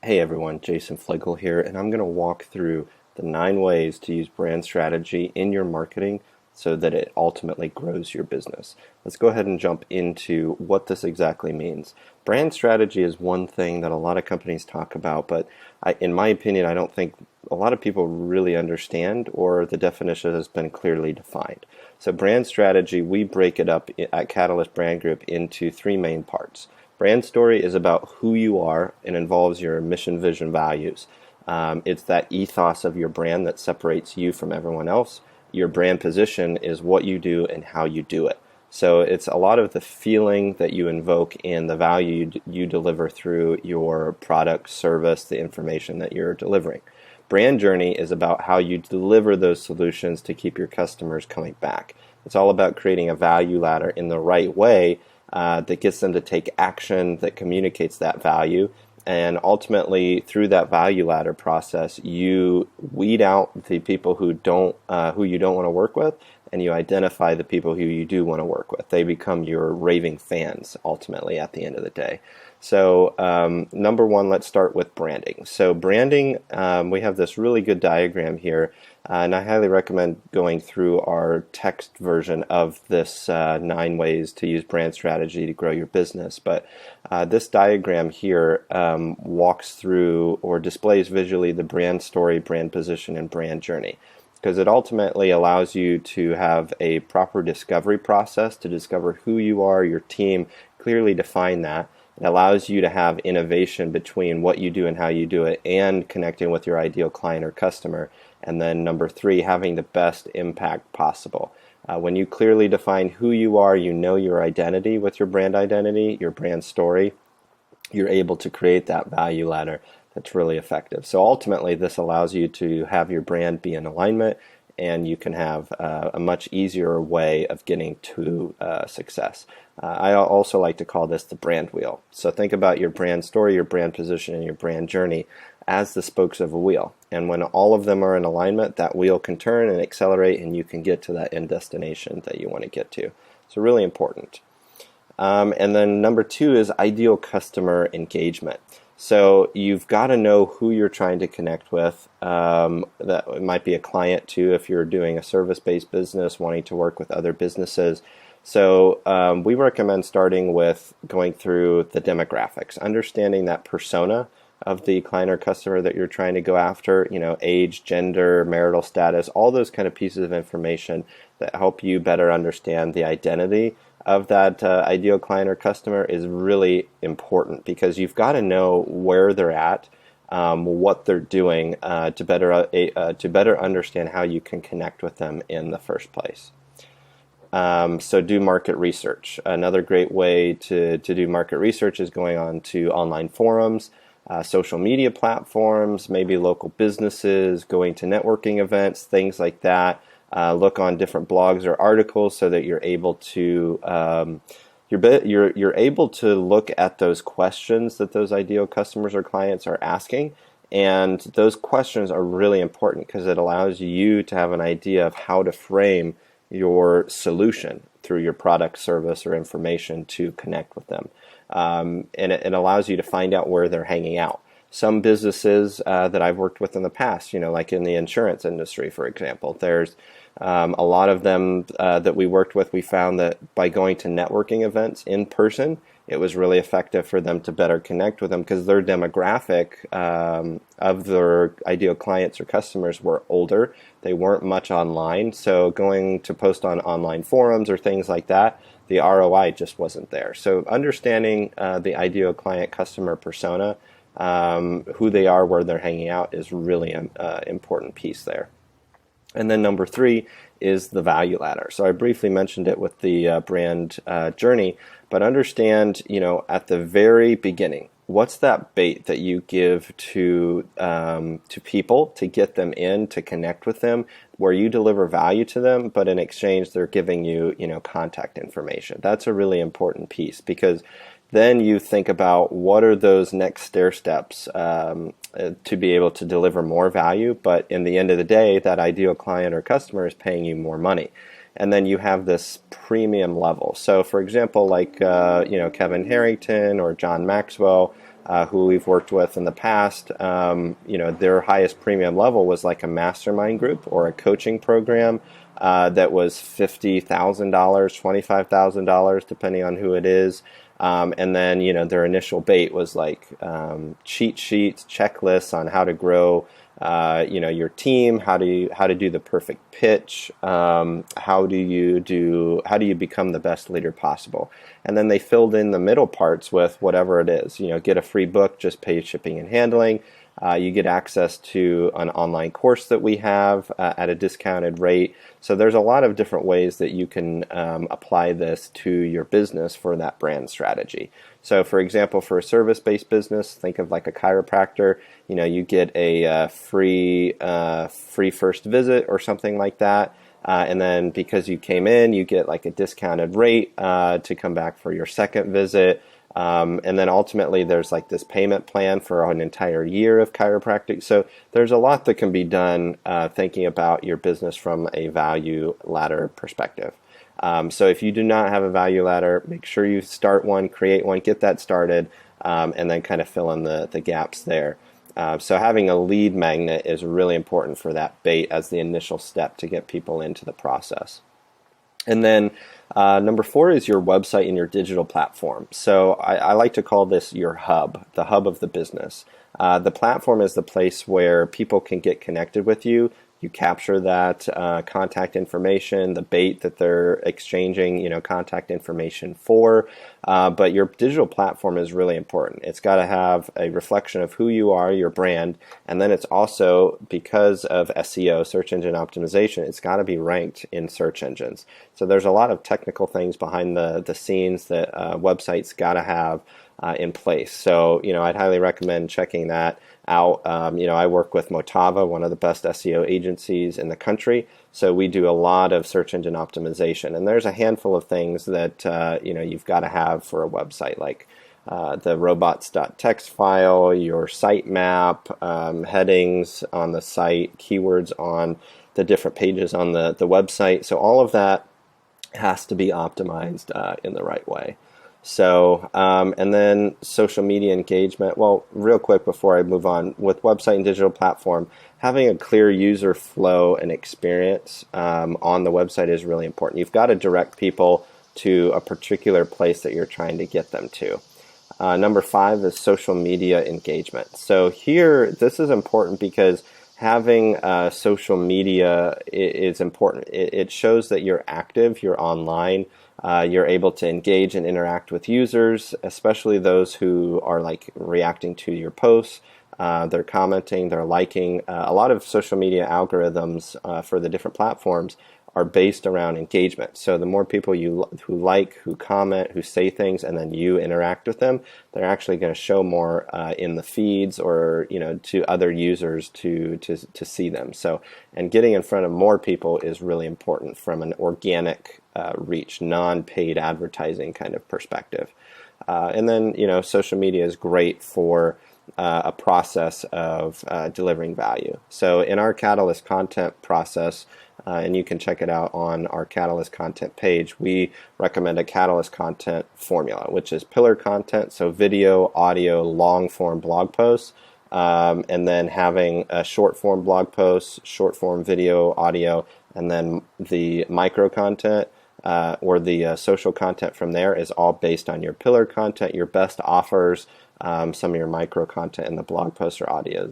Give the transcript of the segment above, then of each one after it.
Hey everyone, Jason Flegel here, and I'm going to walk through the 9 ways to use brand strategy in your marketing so that it ultimately grows your business. Let's go ahead and jump into what this exactly means. Brand strategy is one thing that a lot of companies talk about, but in my opinion, I don't think a lot of people really understand or the definition has been clearly defined. So brand strategy, we break it up at Catalyst Brand Group into three main parts. Brand story is about who you are and involves your mission, vision, values. It's that ethos of your brand that separates you from everyone else. Your brand position is what you do and how you do it. So it's a lot of the feeling that you invoke and the value you deliver through your product, service, the information that you're delivering. Brand journey is about how you deliver those solutions to keep your customers coming back. It's all about creating a value ladder in the right way that gets them to take action, that communicates that value. And ultimately, through that value ladder process, you weed out the people who you don't want to work with, and you identify the people who you do want to work with. They become your raving fans, ultimately, at the end of the day. So, number one, let's start with branding. So, branding, we have this really good diagram here, and I highly recommend going through our text version of this 9 ways to use brand strategy to grow your business. But this diagram here walks through or displays visually the brand story, brand position, and brand journey, because it ultimately allows you to have a proper discovery process to discover who you are, your team, clearly define that. It allows you to have innovation between what you do and how you do it and connecting with your ideal client or customer. And then number three, having the best impact possible. When you clearly define who you are, you know your identity with your brand identity, your brand story, you're able to create that value ladder that's really effective. So ultimately, this allows you to have your brand be in alignment, and you can have a much easier way of getting to success. I also like to call this the brand wheel. So think about your brand story, your brand position, and your brand journey as the spokes of a wheel. And when all of them are in alignment, that wheel can turn and accelerate, and you can get to that end destination that you want to get to. So really important. And then number two is ideal customer engagement. So you've got to know who you're trying to connect with. That might be a client too if you're doing a service-based business wanting to work with other businesses. So we recommend starting with going through the demographics, understanding that persona of the client or customer that you're trying to go after, age, gender, marital status, all those kind of pieces of information that help you better understand the identity of that ideal client or customer is really important, because you've got to know where they're at, what they're doing to better understand how you can connect with them in the first place. So do market research. Another great way to do market research is going on to online forums, social media platforms, maybe local businesses, going to networking events, things like that. Look on different blogs or articles so that you're able to you're able to look at those questions that those ideal customers or clients are asking. And those questions are really important because it allows you to have an idea of how to frame your solution through your product, service, or information to connect with them. And it allows you to find out where they're hanging out. Some businesses that I've worked with in the past, like in the insurance industry, for example, there's a lot of them that we worked with, we found that by going to networking events in person, it was really effective for them to better connect with them because their demographic of their ideal clients or customers were older. They weren't much online. So going to post on online forums or things like that, the ROI just wasn't there. So understanding the ideal client customer persona, who they are, where they're hanging out is really an important piece there. And then number three is the value ladder. So I briefly mentioned it with the brand journey, but understand, at the very beginning, what's that bait that you give to people to get them in, to connect with them, where you deliver value to them, but in exchange they're giving you, contact information. That's a really important piece, because then you think about what are those next stair steps to be able to deliver more value, but in the end of the day, that ideal client or customer is paying you more money. And then you have this premium level. So for example, like Kevin Harrington or John Maxwell, who we've worked with in the past, their highest premium level was like a mastermind group or a coaching program that was $50,000, $25,000, depending on who it is. And then, their initial bait was like cheat sheets, checklists on how to grow, your team, how to do the perfect pitch, how do you become the best leader possible. And then they filled in the middle parts with whatever it is. Get a free book, just pay shipping and handling. You get access to an online course that we have at a discounted rate. So there's a lot of different ways that you can apply this to your business for that brand strategy. So for example, for a service-based business, think of like a chiropractor. You get a free first visit or something like that. And then because you came in, you get like a discounted rate to come back for your second visit. And then ultimately there's like this payment plan for an entire year of chiropractic. So there's a lot that can be done thinking about your business from a value ladder perspective. So if you do not have a value ladder, make sure you start one, create one, get that started, and then kind of fill in the gaps there. So having a lead magnet is really important for that bait as the initial step to get people into the process. And then number 4 is your website and your digital platform. So I like to call this your hub, the hub of the business. The platform is the place where people can get connected with you. You capture that contact information, the bait that they're exchanging, contact information for. But your digital platform is really important. It's got to have a reflection of who you are, your brand, and then it's also, because of SEO, search engine optimization, it's got to be ranked in search engines. So there's a lot of technical things behind the scenes that websites got to have in place. So, I'd highly recommend checking that out. I work with Motava, one of the best SEO agencies in the country. So we do a lot of search engine optimization. And there's a handful of things that, you've got to have for a website, like the robots.txt file, your sitemap, headings on the site, keywords on the different pages on the website. So all of that has to be optimized in the right way. So, and then social media engagement. Well, real quick before I move on, with website and digital platform, having a clear user flow and experience on the website is really important. You've got to direct people to a particular place that you're trying to get them to. Number 5 is social media engagement. So here, this is important because having social media is important. It shows that you're active, you're online. You're able to engage and interact with users, especially those who are like reacting to your posts. They're commenting, they're liking. A lot of social media algorithms for the different platforms are based around engagement. So the more people who like, who comment, who say things, and then you interact with them, they're actually going to show more in the feeds or to other users to see them. So, and getting in front of more people is really important from an organic reach, non-paid advertising kind of perspective. And then social media is great for a process of delivering value. So in our Catalyst content process, and you can check it out on our Catalyst content page, we recommend a Catalyst content formula, which is pillar content, so video, audio, long form blog posts, and then having a short form blog posts, short form video, audio, and then the micro content or the social content from there is all based on your pillar content, your best offers, some of your micro content in the blog post or audio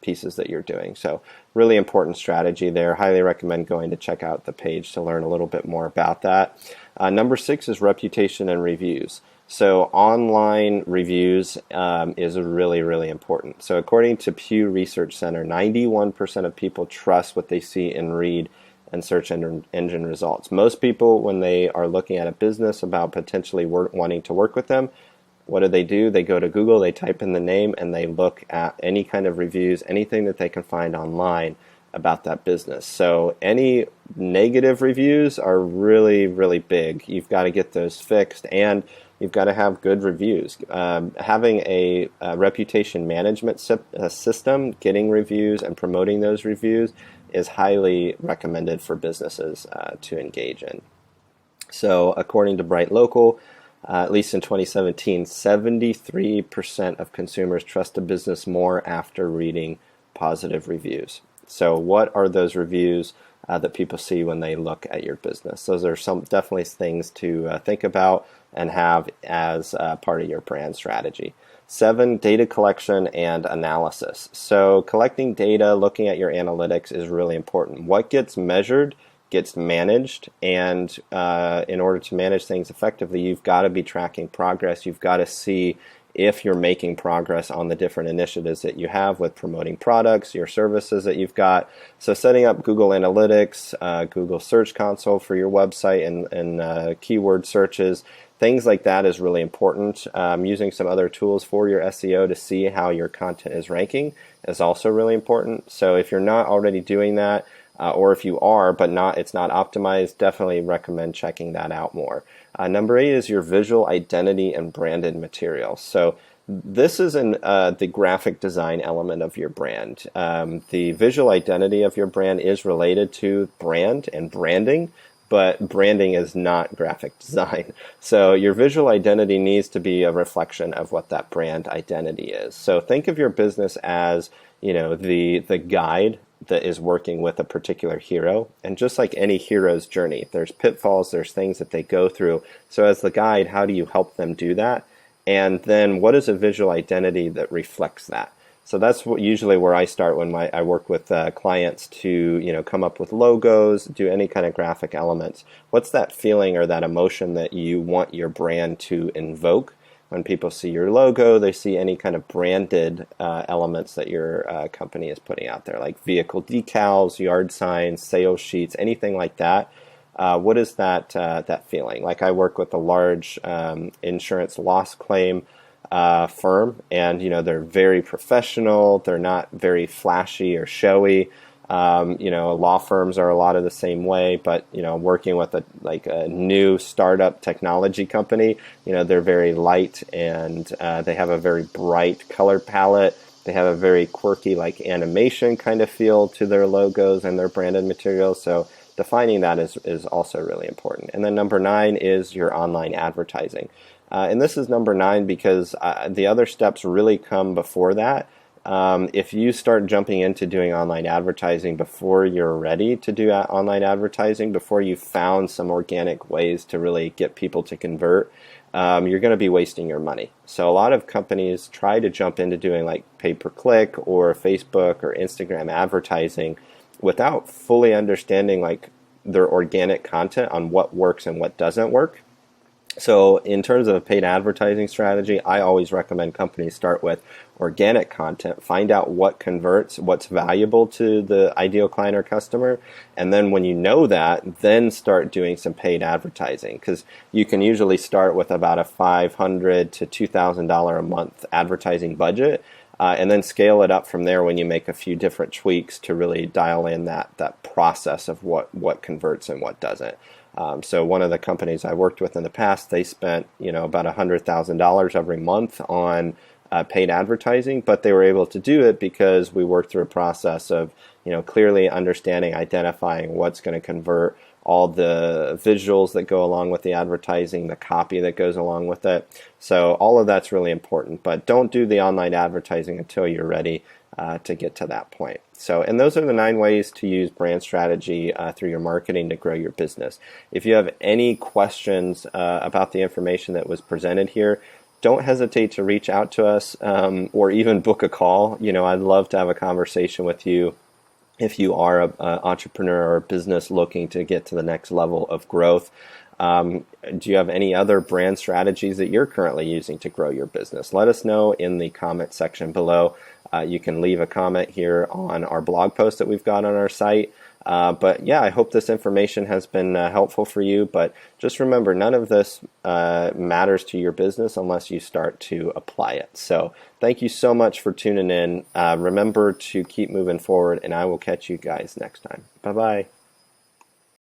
pieces that you're doing. So really important strategy there. Highly recommend going to check out the page to learn a little bit more about that. Number 6 is reputation and reviews. So online reviews is really, really important. So according to Pew Research Center, 91% of people trust what they see and read and search engine results. Most people, when they are looking at a business about potentially wanting to work with them, what do? They go to Google, they type in the name, and they look at any kind of reviews, anything that they can find online about that business. So any negative reviews are really, really big. You've got to get those fixed, and you've got to have good reviews. Having a reputation management system, getting reviews and promoting those reviews is highly recommended for businesses to engage in. So according to Bright Local, at least in 2017, 73% of consumers trust a business more after reading positive reviews. So what are those reviews that people see when they look at your business? Those are some definitely things to think about and have as part of your brand strategy. 7, data collection and analysis. So collecting data, looking at your analytics is really important. What gets measured gets managed, and in order to manage things effectively, you've got to be tracking progress. You've got to see if you're making progress on the different initiatives that you have with promoting products, your services that you've got. So setting up Google Analytics, Google Search Console for your website and keyword searches, things like that is really important. Using some other tools for your SEO to see how your content is ranking is also really important. So if you're not already doing that, or if you are, but it's not optimized, definitely recommend checking that out more. Number 8 is your visual identity and branded material. So this is the graphic design element of your brand. The visual identity of your brand is related to brand and branding, but branding is not graphic design. So your visual identity needs to be a reflection of what that brand identity is. So think of your business as, the guide that is working with a particular hero. And just like any hero's journey, there's pitfalls, there's things that they go through. So as the guide, how do you help them do that? And then what is a visual identity that reflects that? So that's usually where I start when I work with clients to come up with logos, do any kind of graphic elements. What's that feeling or that emotion that you want your brand to invoke? When people see your logo, they see any kind of branded elements that your company is putting out there, like vehicle decals, yard signs, sales sheets, anything like that. What is that feeling? Like I work with a large insurance loss claim firm, and they're very professional. They're not very flashy or showy. Law firms are a lot of the same way, but working with a new startup technology company, they're very light, and they have a very bright color palette. They have a very quirky animation kind of feel to their logos and their branded materials. So defining that is also really important. And then number 9 is your online advertising. And this is number 9 because the other steps really come before that. If you start jumping into doing online advertising before you're ready to do online advertising, before you've found some organic ways to really get people to convert, you're going to be wasting your money. So a lot of companies try to jump into doing like pay-per-click or Facebook or Instagram advertising without fully understanding their organic content on what works and what doesn't work. So in terms of a paid advertising strategy, I always recommend companies start with organic content, find out what converts, what's valuable to the ideal client or customer, and then when you know that, then start doing some paid advertising, because you can usually start with about a $500 to $2,000 a month advertising budget, and then scale it up from there when you make a few different tweaks to really dial in that process of what converts and what doesn't. So one of the companies I worked with in the past, they spent about $100,000 every month on paid advertising, but they were able to do it because we worked through a process of clearly understanding, identifying what's going to convert, all the visuals that go along with the advertising, the copy that goes along with it. So all of that's really important, but don't do the online advertising until you're ready to get to that point. So, and those are the 9 ways to use brand strategy through your marketing to grow your business. If you have any questions about the information that was presented here, don't hesitate to reach out to us or even book a call. I'd love to have a conversation with you if you are an entrepreneur or a business looking to get to the next level of growth. Do you have any other brand strategies that you're currently using to grow your business? Let us know in the comment section below. You can leave a comment here on our blog post that we've got on our site. But yeah, I hope this information has been helpful for you. But just remember, none of this matters to your business unless you start to apply it. So thank you so much for tuning in. Remember to keep moving forward, and I will catch you guys next time. Bye-bye.